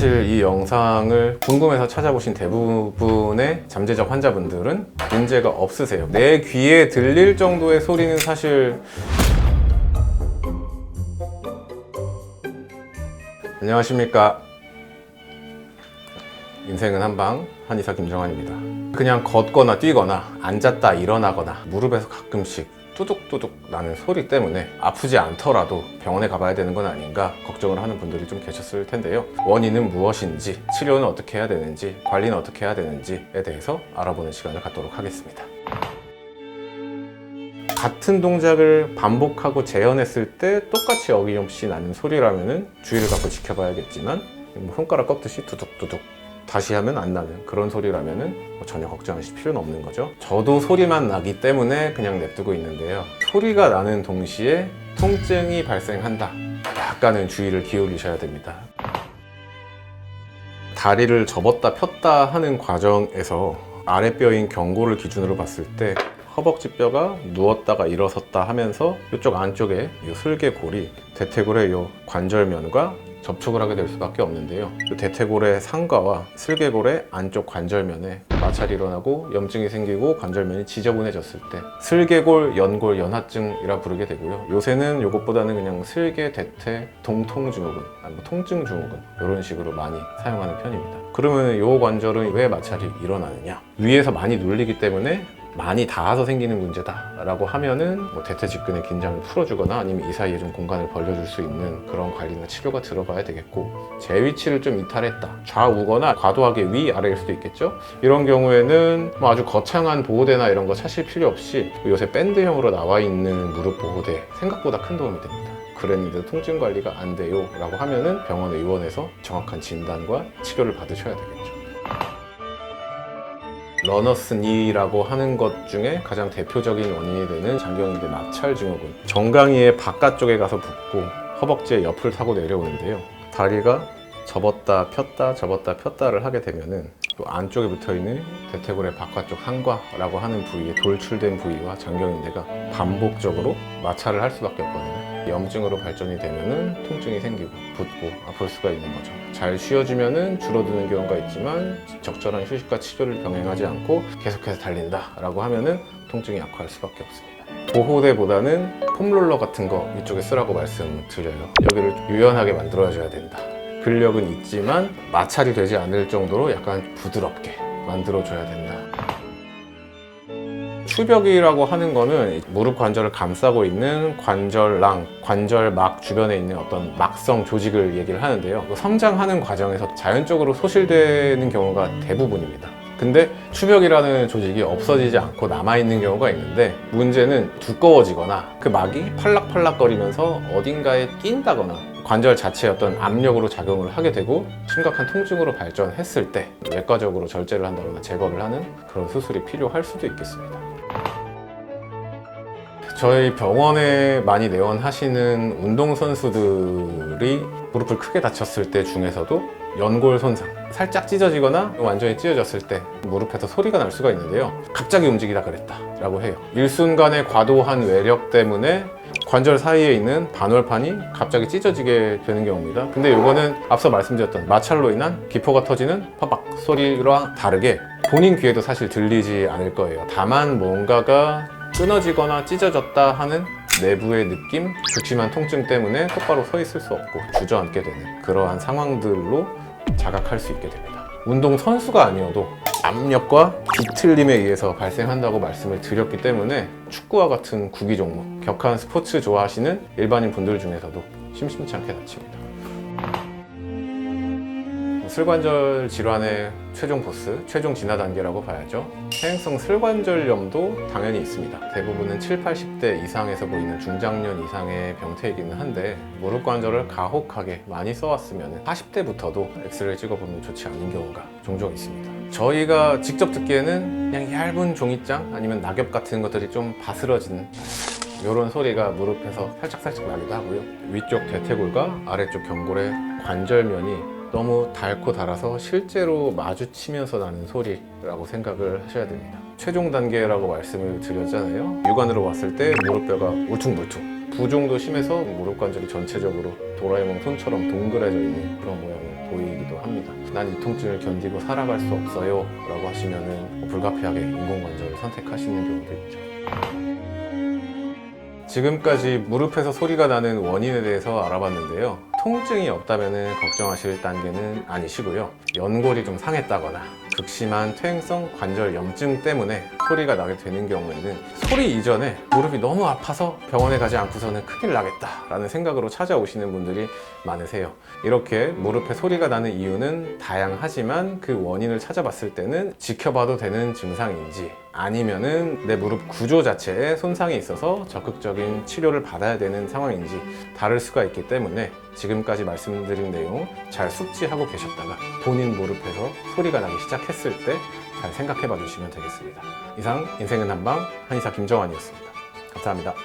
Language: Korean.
사실 이 영상을 궁금해서 찾아보신 대부분의 잠재적 환자분들은 문제가 없으세요. 내 귀에 들릴 정도의 소리는 사실 안녕하십니까. 인생은 한방 한의사 김정환입니다. 그냥 걷거나 뛰거나 앉았다 일어나거나 무릎에서 가끔씩 뚜둑뚜둑 나는 소리 때문에 아프지 않더라도 병원에 가봐야 되는 건 아닌가 걱정을 하는 분들이 좀 계셨을 텐데요. 원인은 무엇인지, 치료는 어떻게 해야 되는지, 관리는 어떻게 해야 되는지에 대해서 알아보는 시간을 갖도록 하겠습니다. 같은 동작을 반복하고 재현했을 때 똑같이 어김없이 나는 소리라면 주의를 갖고 지켜봐야겠지만, 손가락 꺾듯이 두둑두둑 다시 하면 안 나는 그런 소리라면 전혀 걱정하실 필요는 없는 거죠. 저도 소리만 나기 때문에 그냥 냅두고 있는데요. 소리가 나는 동시에 통증이 발생한다. 약간은 주의를 기울이셔야 됩니다. 다리를 접었다 폈다 하는 과정에서 아랫뼈인 경고를 기준으로 봤을 때 허벅지 뼈가 누웠다가 일어섰다 하면서 이쪽 안쪽에 이 슬개골이 대퇴골의 이 관절면과 접촉을 하게 될 수밖에 없는데요. 이 대퇴골의 상가와 슬개골의 안쪽 관절면에 마찰이 일어나고 염증이 생기고 관절면이 지저분해졌을 때 슬개골, 연골, 연화증이라 부르게 되고요. 요새는 이것보다는 그냥 슬개, 대퇴, 동통증후군, 통증증후군 이런 식으로 많이 사용하는 편입니다. 그러면 이 관절은 왜 마찰이 일어나느냐? 위에서 많이 눌리기 때문에 많이 닿아서 생기는 문제다 라고 하면은 대퇴직근의 긴장을 풀어주거나 아니면 이 사이에 좀 공간을 벌려줄 수 있는 그런 관리나 치료가 들어가야 되겠고, 제 위치를 좀 이탈했다, 좌우거나 과도하게 위아래일 수도 있겠죠. 이런 경우에는 아주 거창한 보호대나 이런 거 차실 필요 없이 요새 밴드형으로 나와 있는 무릎 보호대 생각보다 큰 도움이 됩니다. 그랬는데 통증 관리가 안 돼요 라고 하면은 병원에 입원해서 정확한 진단과 치료를 받으셔야 되겠죠. 러너스 니라고 하는 것 중에 가장 대표적인 원인이 되는 장경인대 마찰 증후군, 정강이의 바깥쪽에 가서 붙고 허벅지의 옆을 타고 내려오는데요. 다리가 접었다 폈다 접었다 폈다를 하게 되면은 또 안쪽에 붙어있는 대퇴골의 바깥쪽 상과라고 하는 부위에 돌출된 부위와 장경인대가 반복적으로 마찰을 할 수밖에 없거든요. 염증으로 발전이 되면은 통증이 생기고 붓고 아플 수가 있는 거죠. 잘 쉬어주면은 줄어드는 경우가 있지만 적절한 휴식과 치료를 병행하지 않고 계속해서 달린다 라고 하면은 통증이 악화할 수밖에 없습니다. 보호대보다는 폼롤러 같은 거 이쪽에 쓰라고 말씀드려요. 여기를 유연하게 만들어줘야 된다. 근력은 있지만 마찰이 되지 않을 정도로 약간 부드럽게 만들어줘야 된다. 추벽이라고 하는 거는 무릎 관절을 감싸고 있는 관절랑, 관절막 주변에 있는 어떤 막성 조직을 얘기를 하는데요. 성장하는 과정에서 자연적으로 소실되는 경우가 대부분입니다. 근데 추벽이라는 조직이 없어지지 않고 남아있는 경우가 있는데, 문제는 두꺼워지거나 그 막이 팔락팔락거리면서 어딘가에 낀다거나 관절 자체의 어떤 압력으로 작용을 하게 되고 심각한 통증으로 발전했을 때 외과적으로 절제를 한다거나 제거를 하는 그런 수술이 필요할 수도 있겠습니다. 저희 병원에 많이 내원하시는 운동선수들이 무릎을 크게 다쳤을 때 중에서도 연골 손상, 살짝 찢어지거나 완전히 찢어졌을 때 무릎에서 소리가 날 수가 있는데요. 갑자기 움직이다 그랬다 라고 해요. 일순간의 과도한 외력 때문에 관절 사이에 있는 반월판이 갑자기 찢어지게 되는 경우입니다. 근데 이거는 앞서 말씀드렸던 마찰로 인한 기포가 터지는 파박 소리와 다르게 본인 귀에도 사실 들리지 않을 거예요. 다만 뭔가가 끊어지거나 찢어졌다 하는 내부의 느낌, 극심한 통증 때문에 똑바로 서 있을 수 없고 주저앉게 되는 그러한 상황들로 자각할 수 있게 됩니다. 운동 선수가 아니어도 압력과 비틀림에 의해서 발생한다고 말씀을 드렸기 때문에 축구와 같은 구기 종목, 격한 스포츠 좋아하시는 일반인 분들 중에서도 심심치 않게 다칩니다. 슬관절 질환의 최종 보스, 최종 진화 단계라고 봐야죠. 퇴행성 슬관절염도 당연히 있습니다. 대부분은 7, 80대 이상에서 보이는 중장년 이상의 병태이기는 한데, 무릎 관절을 가혹하게 많이 써왔으면 40대부터도 엑스레이를 찍어보면 좋지 않은 경우가 종종 있습니다. 저희가 직접 듣기에는 그냥 얇은 종이장 아니면 낙엽 같은 것들이 좀 바스러지는 이런 소리가 무릎에서 살짝살짝 나기도 하고요. 위쪽 대퇴골과 아래쪽 경골의 관절면이 너무 닳고 닳아서 실제로 마주치면서 나는 소리라고 생각을 하셔야 됩니다. 최종 단계라고 말씀을 드렸잖아요. 육안으로 봤을 때 무릎뼈가 울퉁불퉁, 부종도 심해서 무릎 관절이 전체적으로 도라에몽 손처럼 동그래져 있는 그런 모양을 보이기도 합니다. 난 이 통증을 견디고 살아갈 수 없어요 라고 하시면은 불가피하게 인공관절을 선택하시는 경우도 있죠. 지금까지 무릎에서 소리가 나는 원인에 대해서 알아봤는데요. 통증이 없다면 걱정하실 단계는 아니시고요. 연골이 좀 상했다거나 극심한 퇴행성 관절 염증 때문에 소리가 나게 되는 경우에는 소리 이전에 무릎이 너무 아파서 병원에 가지 않고서는 큰일 나겠다 라는 생각으로 찾아오시는 분들이 많으세요. 이렇게 무릎에 소리가 나는 이유는 다양하지만 그 원인을 찾아봤을 때는 지켜봐도 되는 증상인지 아니면은 내 무릎 구조 자체에 손상이 있어서 적극적인 치료를 받아야 되는 상황인지 다를 수가 있기 때문에 지금까지 말씀드린 내용 잘 숙지하고 계셨다가 본인 무릎에서 소리가 나기 시작했을 때 잘 생각해 봐 주시면 되겠습니다. 이상 인생은 한방 한의사 김정환이었습니다. 감사합니다.